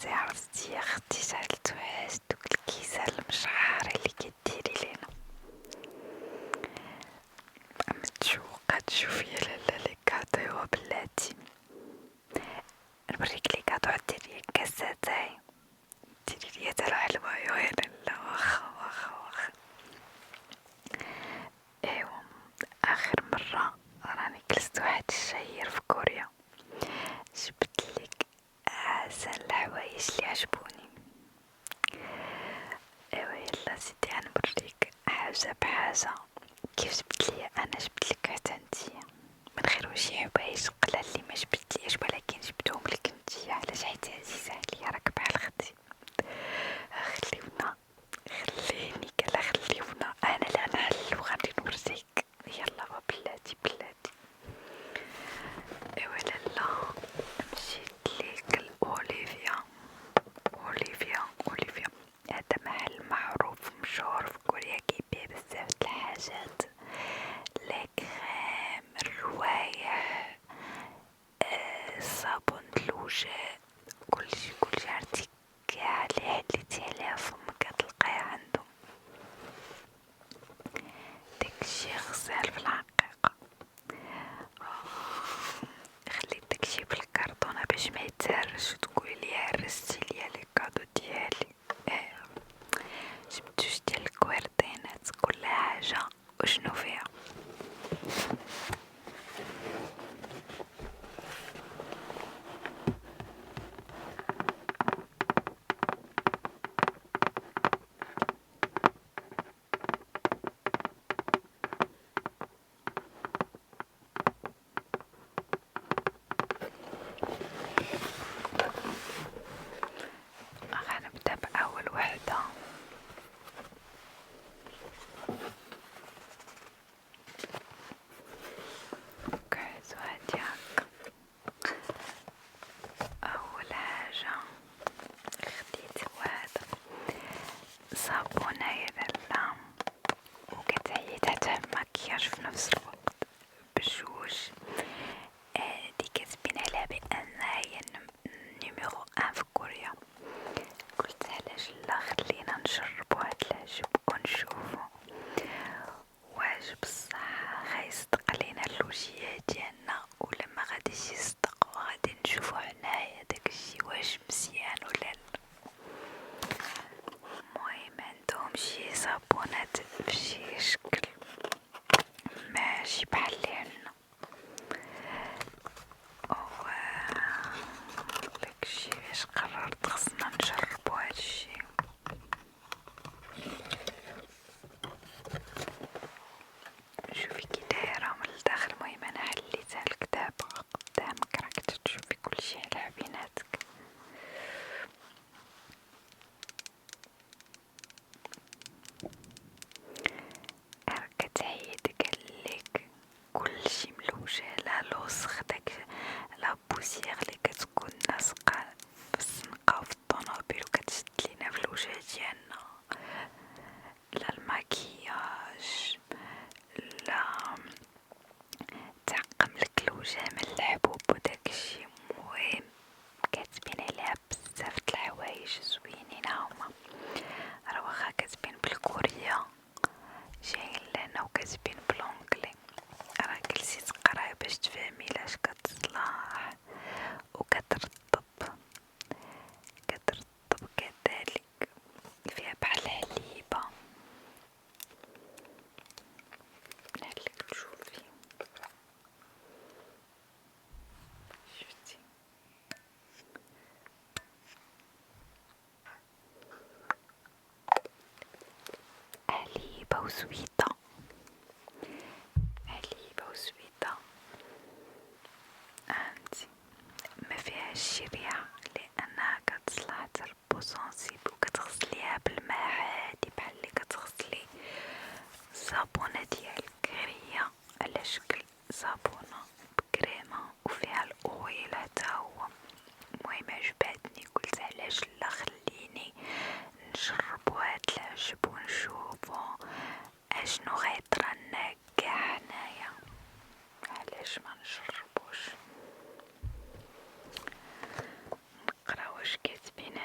عرفتي يا اختي سالتو علاش دوك الكيسان المشعار اللي كديري لينا متشوقة تشوفي لالا لي كادو بلاتي نوريك لي كادو ديري كاساتاي ديري ليا تا الحلوة يا لالا واخا ايوا اخر مرة راني كلست واحد الشهير في كوريا جبتلك احسن الحوايج اللي عجبوني ايوا يلا سيدي غنوريك حاجة بحاجة كيف جبتليا انا جبتلك حتى نتيا من غير شي حوايج قلال اللي ما جبتلياش ولكن جبتهم لك نتيا علاش حيت عزيزة عليا راك بحال ختي خليونا خليني كلا خليونا انا لا نحل وغادي نوريك يلا بلاتي ايوا لالا مشيت ليك الاوليفيا اوليفيا هذا محل معروف مشهور في كوريا كيبيع بزاف د الحاجات لي كريم الروايح الصابون الوجه كلشي عرفتي كاع اللي حليتي عليها فمك غتلقيه عندهم داكشي غزال في الحقيقة خليت داكشي بالكرتونة باش ما يتهرش وتقولي لي هرستي ليا لي كادو ديالي جبت جوج ديال الكويرتينات كل حاجة وشنو فيها غنبدا بأول وحدة كويس وهادي هكا أول حاجة خديت هاد صابونة لالا وكتعيي تحتها المكياج في نفس الوقت بجوج هادي كتبين عليها بأنها هي نيميرو ان في كوريا قلت علاش لا خلينا نجربو هاد العجب ونشوفو واش بصح غيصدق لينا اللوجيه ديالنا ولا ما غاديش يصدق وغادي نشوفو حنايا داكشي واش مزيان ولا لا المهم عندهم شي صابونات بشي شكل ماشي بحال اللي عندنا داكشي علاش قررت خصنا نجربو هادشي شوفي كي دايره من الداخل المهم انا حليتها لك دابا قدامك راك تشوفي كلشي على بيناتك راك كتعيد قالك كلشي ملوجه لا الوسخ داك لا بوسيغ اللي كتكون لاصقه في الزنقه وفي الطونوبيل وكتشد لينا في الوجه ديالنا لا الماكياج لا تعقم لك الوجه من الحبوب وداكشي مهم كاتبين عليها بزاف د الحوايج زوينين هما راه واخا كاتبين بالكورية جايين لهنا وكاتبين بالونجلي راه جلسي تقراي باش تفهمي لاش كتصلاح وكترطب كذلك فيها بحال حليبة نحلك تشوفي شفتي حليبة وزويدة هانتي ما فيهاش شي ريحة لأنها كتصلح تربو سونسيبل وكتغسليها بالماء عادي بحال اللي كتغسلي صابونة ديال الكرية على شكل صابونة بكريمة وفيها الأويل حتى هو المهم عجباتني قلت علاش لا خليني نجربو هاد العجب ونشوفو اشنو غيطرالنا كاع هنايا علاش ما نجربوش نقرا واش كاتبين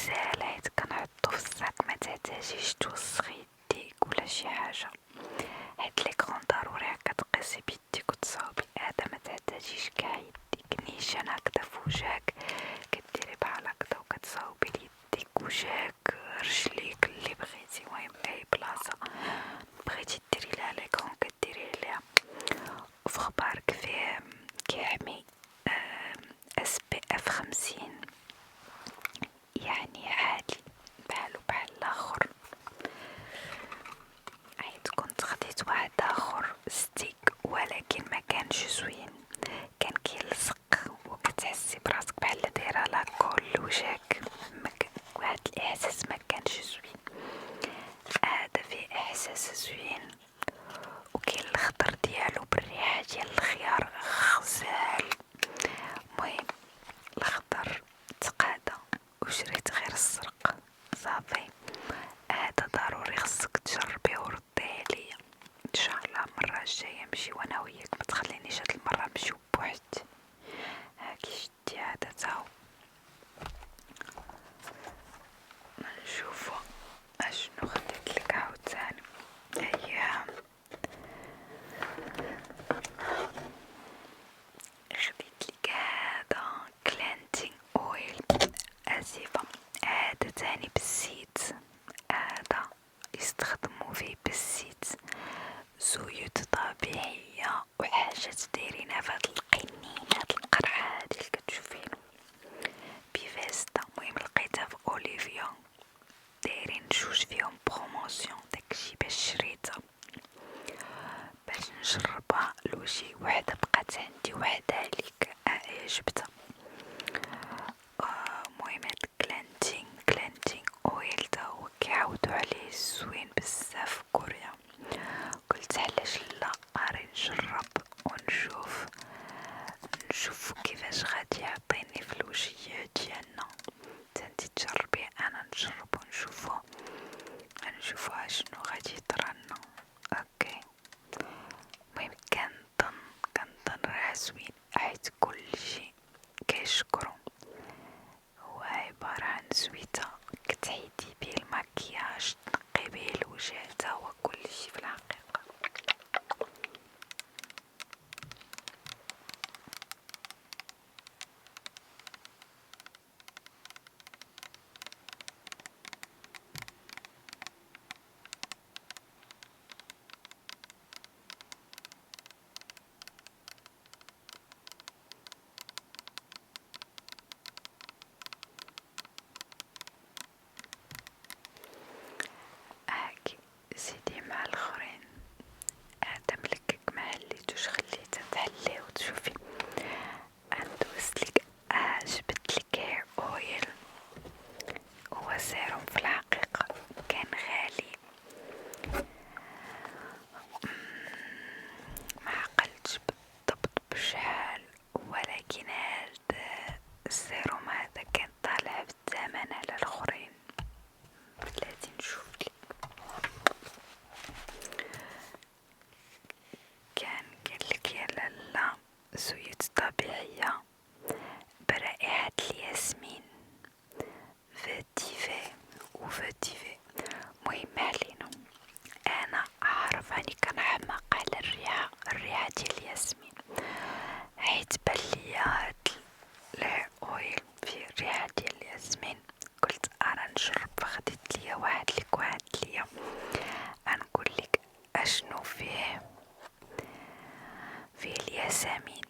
ساهل حيت كنحطو في الصاك متحتاجيش توسخي يديك ولا شي حاجة. هاد ليكرون ضروري كتقيسي بيديك وتصاوبي، هذا متحتاجيش كاع يديك نيشان هكدا فوجاك كديري بحال هكدا وكتصاوبي ليديك وجهك رجليك اللي بغيتي. المهم اي بلاصة بغيتي ديري لها ليكرون كديري ليها. وفي خبارك فيه كيحمي SPF 50 يعني عادي بحالو بحال الاخر. حيت كنت خديت واحد اخر ستيك ولكن ما كانش زوين، كان كيلصق وكتحسي براسك بحال دايره لاكول لوجهك، واحد الاحساس ما كانش زوين. هذا فيه احساس زوين وكاين الخضر ديالو بالريحه ديال الخيار غزال. المهم الخضر تقادا وشريت غير الزرق صافي. هذا ضروري خصك تجربيه ورديه ليا ان شاء الله. المره الجايه نمشي وانا وياك، ما تخلينيش هاد المره نمشيو بوحدي. هاكي شدي هذا تاهو. نشوفو اشنو خديت لك عاوتاني. اييه خديت لك هذا كلينزينغ اويل اسفة. هذا تاني بالزيت، هذا يستخدموا فيه بالزيت، زيوت طبيعية وحاجات دايرينها في هاد القنين هاد القرعة هادي اللي كتشوفينو بفيستا. المهم لقيتها في اوليفيا دايرين جوج فيهم بروموسيون، داكشي باش شريتها باش نجربها لوجهي. وحده بقات عندي وحده ليك عجبتها. المهم هاد كلينزينغ اويل تا هو كيعاودو عليه زوين بزاف في كوريا. قلت علاش لا غادي نجرب ونشوف كيفاش غادي يعطيني في الوجه ديالنا. تنتي تجربيه انا نجرب ونشوفو شنو غادي يطرالنا. اوكي المهم كنظن راه زوين حيت كلشي كيشكرو. هو عبارة عن زويته كتعيدي بيه المكياج تنقي بيه الوجه، تا هو كلشي في الحقيقة. هاكي زيدي مع الاخرين. هذا ملكك ما حليتوش خليته تحليه وتشوفي. ندوزلك جبتلك هير اويل، هو سيروم في الحقيقة كان غالي ما عقلتش بالضبط بشحال، ولكن هذا السيروم هذا كان طالع بالثمن على الاخرين. بلاتي نشوفلك كان قالك يا لالا زيوت طبيعية برائحة الياسمين فاتيفي وفاتيفي. مهم علينا، انا عارف اني كنحماق على الريحة ديال الياسمين، حيت بلي هاد الهير اويل فيه الريحة ديال الياسمين. قلت انا نجرب، فخديت ليا واحد ليا غنقول لك اشنو فيه الياسمين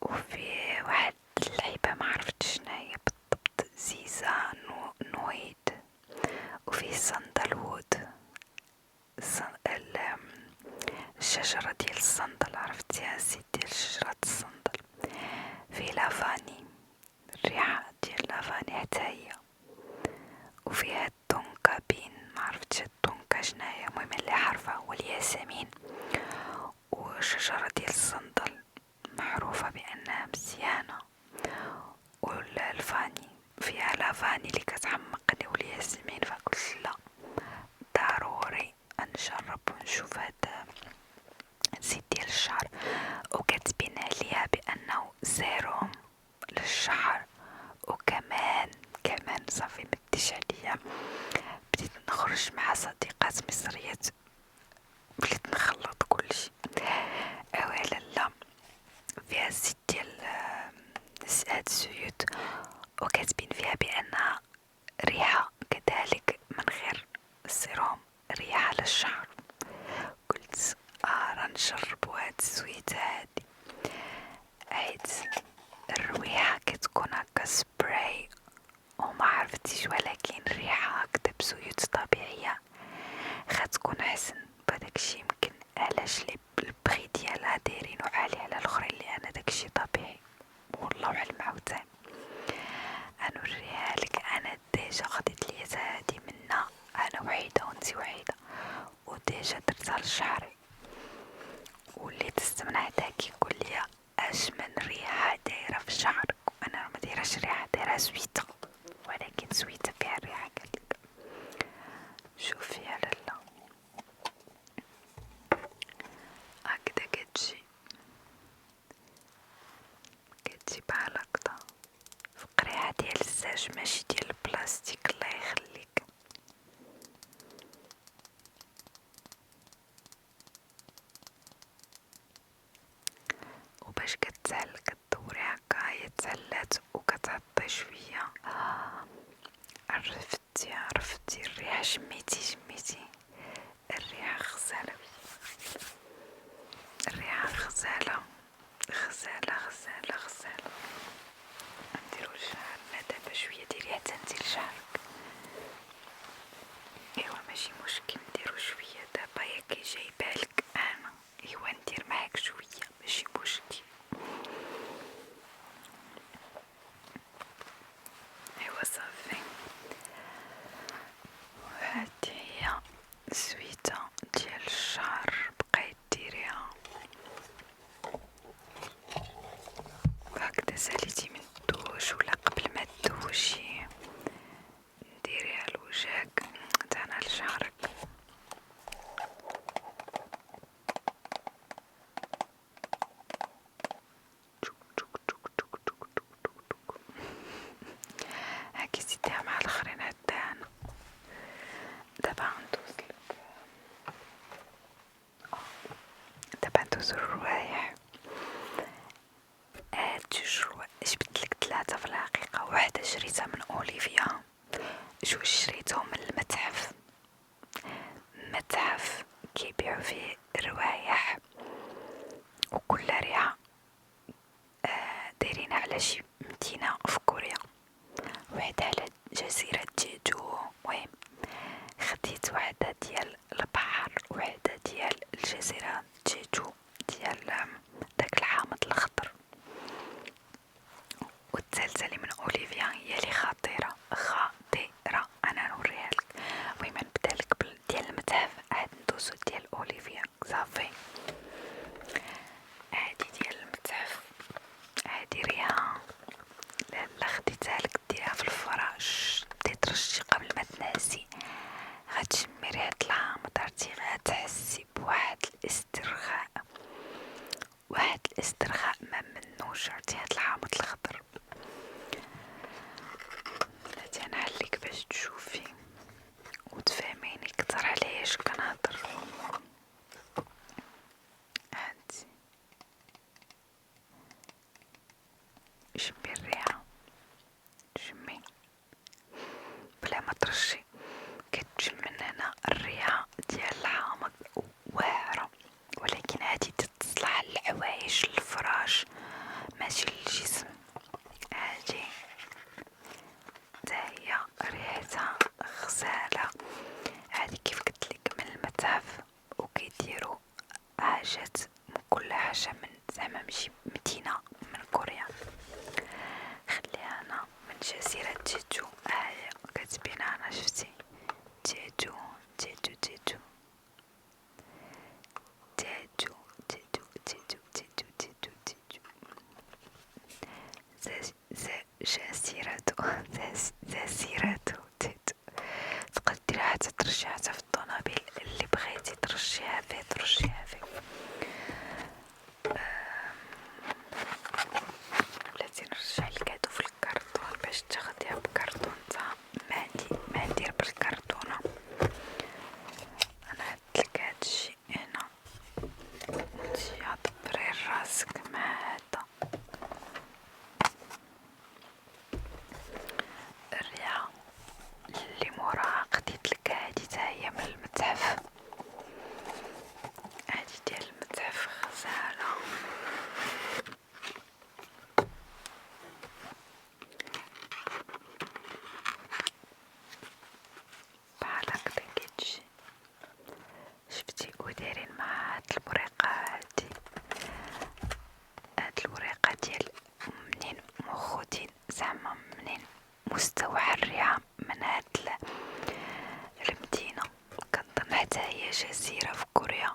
وفيه واحد اللعيبة ما عرفتش شناهي بالضبط، زيزة نويد، وفيه صندلوود الشجرة ديال الصندل، عرفتيها الزيت ديال شجرة الصندل. فيه لافاني، الريحة ديال لافاني حتى هي. وفيها التونكا بين ما عرفتش التونكا شناهي، المهم اللي عارفة هو الياسمين وشجرة ديال الصندل معروفة بأنها مزيانة. والفاني فيها لافاني اللي كتعمقني والياسمين، فقلت لا ضروري نجرب ونشوف هذا الزيت ديال الشعر. وكتبين عليها بأنه سيروم للشعر وكمان صافي مديش عليا، بديت نخرج مع صديقات مصريات، بديت نخلط كلشي. اولا لا فيها زيت ديال هاد الزيوت، وكاتبين فيها بانها ريحة كذلك من غير السيروم ريحة للشعر. قلت راه نجربو هاد الزويتة هادي، حيت الرويحة كتكون هكا سبراي وما عرفتيش، ولكن الريحة هكدا بزيوت طبيعية غتكون حسن. بداكشي يمكن علاش البخي ديالها دايرينو عالي على الاخرين، لان داكشي طبيعي والله اعلم. عاوتاني غنوريها لك. انا ديجا خديت ليا هادي منا انا وحيدة وانتي وحيدة، وديجا درتها لشعري، وليت استمنى حتى كيقول لي اجمل ريحة دايرة في شعرك، وانا ما دايرهاش ريحة، دايرها زويتة، ولكن زويتة فيها الريحة. قالك شوفي يا لالا هكدا كتجي بحال هكدا في قريعة ديال الزاج ماشي ديال البلاستيك، الله يخليك. وباش كتسهل كدوري هكا، هي تسهلات وكتعطي شوية. عرفتي الريحة؟ شميتي الريحة غزالة، الريحة غزالة غزالة غزالة غزالة. نديرو لشعرنا دابا شوية، ديري حتى انتي لشعرك. ايوا ماشي مشكل، نديرو شوية دابا، ياك جايبالك انا، ايوا ندير معاك شوية ماشي مشكل. ايوا صافي، هادي هي الزويتة ديال الشعر، بقاي ديريها هكدا. ساليتي من الدوش ولا قبل ما تدوشي ديريها لوجهك تانا لشعرك. هاكي زيديها مع الاخرين حتى انا. دابا ندوز الروايح. هاد جوج روايح جبتلك 3 في الحقيقة، واحدة شريتها من اوليفيا، جوج شريتهم من المتحف كيبيعو فيه روايح وكل ريحة دايرين على شي مدينة في كوريا، وحدة على جزيرة جيجو. مهم خديت وحدة ديال البحر، وحدة ديال الجزيرة جيجو ديال داك الحامض الخضر، والثالثة اللي من اوليفيا هي اللي خطيرة. انا نوريها لك. المهم نبدالك ديال المتحف، عاد ندوزو ديال اوليفيا. صافي هادي ديال المتحف، هادي ريحة لا خديتها لك ديرها في الفراش، ترشي قبل ما تنعسي، غتشمي ريحة الحامض، عرفتي غتحسي بواحد الاسترخاء ما منوش. عرفتي هاد الحامض الخضر، بلاتي نحليك باش تشوفي وتفهميني كتر على اش كنهضر. هانتي شمي الريحة، شمي بلا ما ترشي. كتجي من هنا الريحة ديال الحامض واعرة، ولكن هادي تتصلح للعوايش للفراش ماشي للجسم. هادي هي ريحتها غزالة. هادي كيف قلتلك من المتحف، وكيديرو حاجات من كل حاجة، من زعما ماشي مدينة من كوريا. خليها انا من جزيرة جيجو، هاهي كاتبين انا شفتي جيجو جيجو جيجو جيجو جيجو جيجو جيجو جيجو جيجو جزيرة جيجو. تقدر ديرها حتى ترشيها حتى في الطونوبيل اللي بغيتي ترشيها فيه ترشيها فيه. بلاتي نرجع لك هادو في الكرتون باش تاخديها بكرتون تا اللي موراها قديتلك هادي تا هي من المتحف، هادي ديال المتحف غزالة. بحال هكدا كتجي شفتي ودايرين مع هاد الوريقة هادي، هاد الوريقة ديال منين مخودين زعما منين مستوحى الريحة من هاد المدينة. كنظن حتى هي جزيرة في كوريا،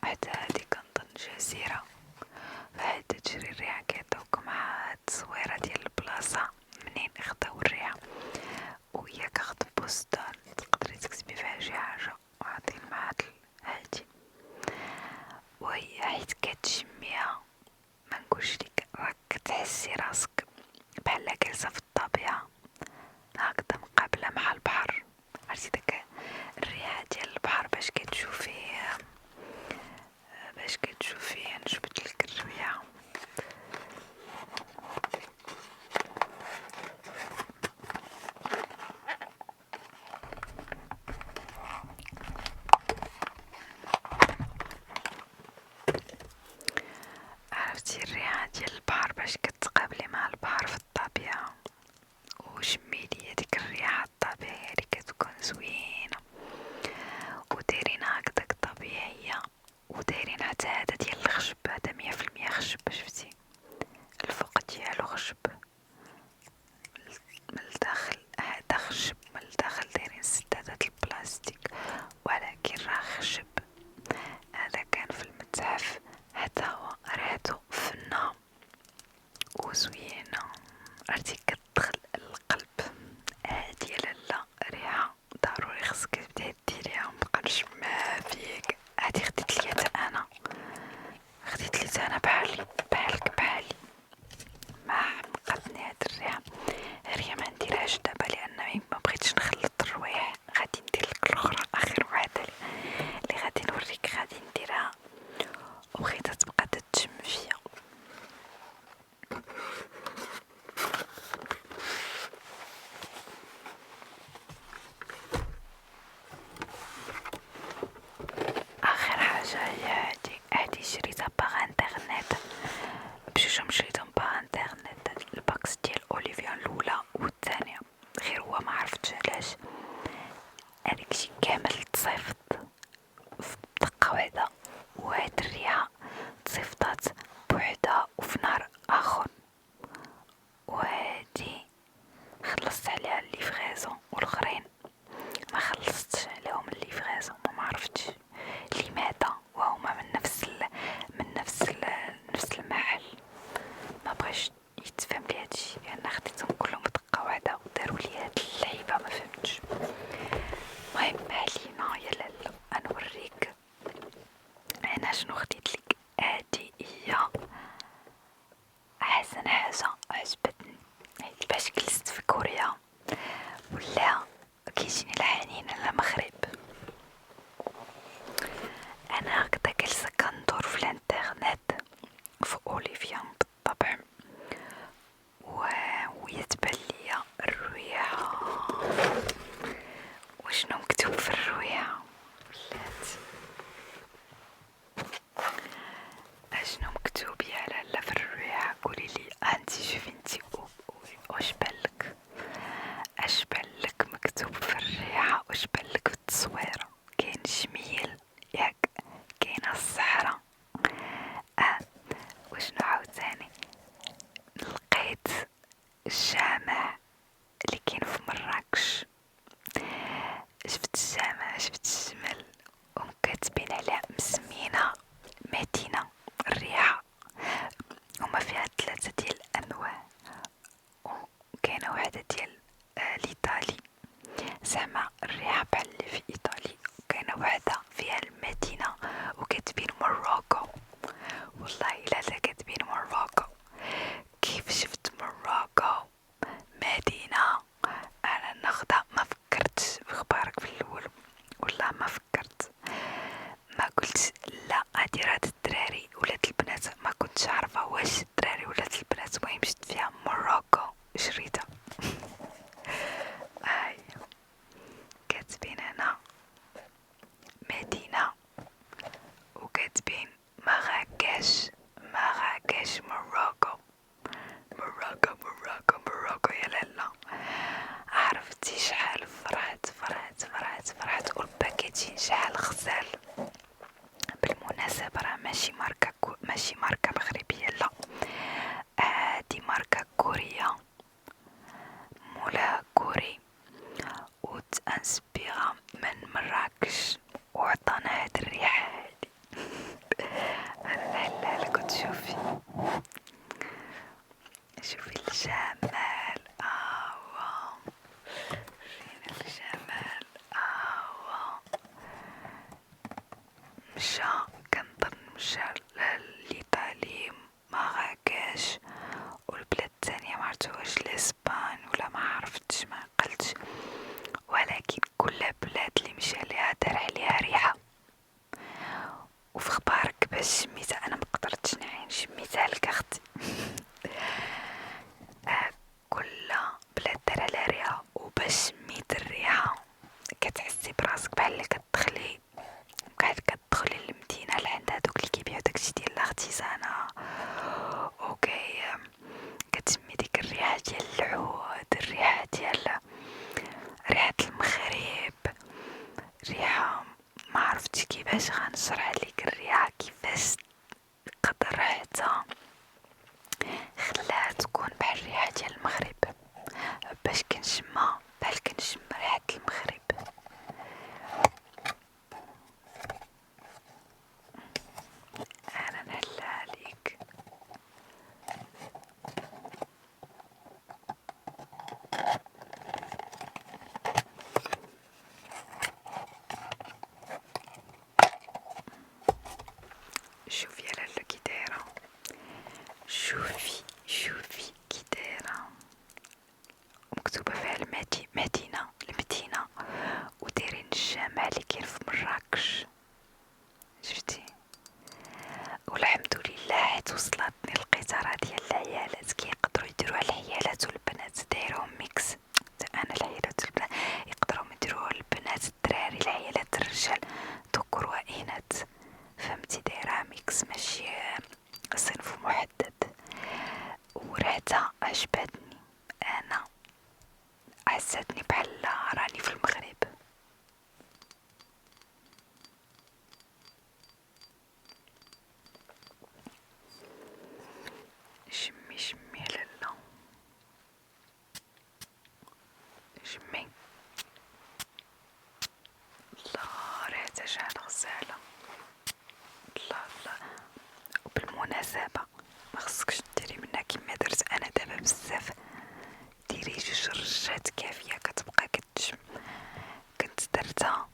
حتى هادي كنظن جزيرة، فهاد تجري الريحة كيعطيوك مع هاد التصويرة ديال البلاصة منين خداو الريحة. وهي كاخد بوستال تقدري تكتبي فيها شي حاجة وعاطين مع هادي، وهي حيت كتشميها منقولش ليك راك كتحسي راسك بحال جالسة في الطبيعة هكذا مقابلة مع البحر. عرفتي داك الريحة ديال البحر باش كتشوفيه نجبدلك الريحة. عرفتي الريحة ديال البحر باش كتقابلي مع البحر في الطبيعة وشميتي هاديك الريحة الطبيعية اللي كتكون زوينة ودايرين هكداك طبيعية، ودايرين حتى هذا ديال الخشب، هذا 100% خشب. شفتي الفوق ديالو خشب من الداخل، هذا خشب من الداخل دايرين سدادات البلاستيك ولكن راه خشب. هذا كان في المتحف حتى هو ريحته فنة وزوينة، عرفتي كتدخل القلب. هادي لالا ريحة ضروري خصك تبداي ديريها مبقا نشمها فيك. هادي خديت لي انا بحالي ما عمقتني هاد الريحة. هي ما نديرهاش دابا لان ما بغيتش نخلط الروايح، غادي ندير لك الاخرى اخر وحده اللي غادي نوريك، غادي نديرها وبغيتها تبقى تتشم فيا. اخر حاجه هي هادي شريتها باغ انترنت، بجوجهم شريتهم باغ انترنت. الباكس ديال اوليفيا الاولى والثانيه، غير هو ما عرفتش علاش هذاك الشيء كامل تصيفط في دقه واحده، وهاد الريحه تصيفطات بوحدها وفي نهار اخر، وهادي خلصت عليها الليفغيزون والاخرين ما خلصتش عليهم الليفغيزون. ما عرفتش لماذا وهما من نفس المحل، ما بغاش يتفهم لي هادشي لان خديتهم كلهم بدقه واحده وداروا لي هاد اللعيبه ما فهمتش. المهم علينا يا لالا نوريك انا شنو خديت لك. هادي هي احسن حاجه عجبتني باش جلست في كوريا ولا كيجيني الحنين للمغرب. انا هكذا جالسه كندور في الانترنت في اوليفيا بالطبع، ويتبان ليا الريحه وشنو مكتوب في الريحه، اشنو مكتوب يا لالا في الريحه؟ قولي لي انتي، شوفي انتي واش بالك، اش بالك مكتوب في الريحه، واش بالك في التصويره؟ كاين جميل ياك، كاينه الصحراء، وشنو عاوتاني؟ لقيت الجامع اللي كاين في مراكش، شفت الجامع، شفت الجمل وكاتبين عليها مسمينها مدينة الريحة. هما فيها 3 ديال الانواع، وكاينه واحدة ديال الايطالي زعما الريحة بحال اللي في ايطالي، وكاينه واحدة فيها المدينة وكاتبين موروكو. والله الا كاتبين موروكو، كيف شفت موروكو مدينة انا ناخدها ما فكرتش بخبارك في الاول، والله ما فكرت، ما قلت لا هادي راه الدراري ولاد البنات، ما كنتش عارفه واش الدراري ولاد البنات. المهم شفت فيها موروكو شوفي الجمال. واو، فين الجمال. واو. كنظن مشى لإيطالي، مراكش، والبلاد الثانية معرفتوش، لإسبان ولا ما عرفتش، ما قلتش، ولكن كل بلاد اللي مشى ليها دار عليها ريحة. وفي اخبارك باش شميتها، انا مقدرتش نعين شميتها لكختي. كل بلاد دار عليها ريحة، وباش شميت الريحة كتحسي براسك بحال كتدخلي للمدينة لعند هادوك اللي كيبيعو داكشي ديال الارتيزانا. اوكي، كتشمي ديك الريحة ديال العود، الريحة ديال ريحة المغرب، ريحة ما عرفتش كيفاش غنشرح ليك الريحة كيفاش قدر حتى خلاها تكون بحال الريحة ديال المغرب، باش كنشمها بحال كنشم ريحة المغرب. انا نحلها ليك. شوفي يا لالا كي دايرة، شوفي كي دايرة، مكتوبة فيها المدينة، ودايرين الجامع اللي كاين في مراكش. شفتي؟ والحمد لله حيت وصلتني القطارة ديال العيالات، كيقدروا يديروها العيالات والبنات، دايرهم ميكس. انا العيالات والبنات يقدروا يديروها البنات الدراري، العيالات الرجال، ذكور واناث، فهمتي؟ دايرها ميكس ماشي صنف محدد. وريحتها عجبتني، انا حسيتني بحال راني في المغرب. شمي لالا، شمي. الله، ريحتها شحال غزالة. الله. وبالمناسبة ما خصكش ديري منها كيما درت انا دابا بزاف، ديري 2 رشات كافية كتبقى كتشم. كنت درتها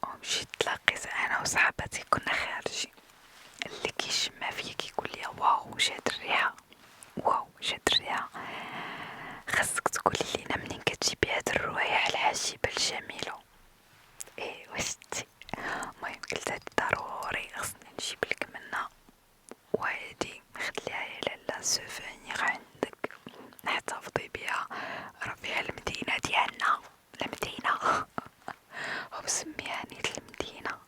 ومشيت تلاقيت انا وصحاباتي كنا خارجين، اللي كيشمها فيا كيقول لي واو شاد الريحة، خاصك تقولي لينا منين كتجيبي هاد الروايح العجيبة الجميلة. وشتي؟ المهم قلت هادي ضروري خصني نجيبلك منها، وهادي خليها يا لالا سوفونيغ عندك نحتفظي بها، راه فيها المدينة ديالنا، المدينة وبسميها نيت المدينة.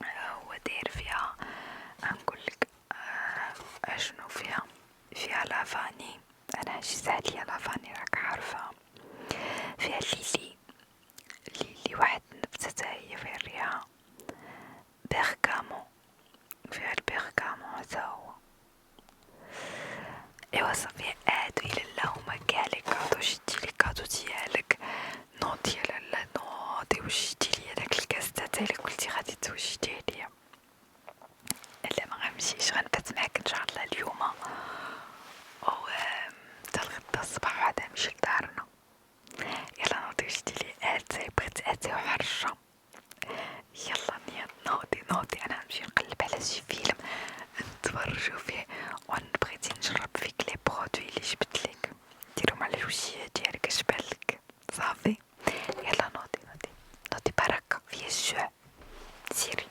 هو داير فيها، نقولك اشنو فيها لافاني، انا عجيز عليا لافاني راك عارفة، فيها ليلي واحد النبتة هي فيها الريحة، بيرغامو، فيها البيرغامو حتى هو. ايوا صافي، هادو الى اللهم كاع لي كادو، شدي لي كادو ديالك، نوضي يا لالا نوضي، وشدي ليا داك الكاس تاعي اللي قلتي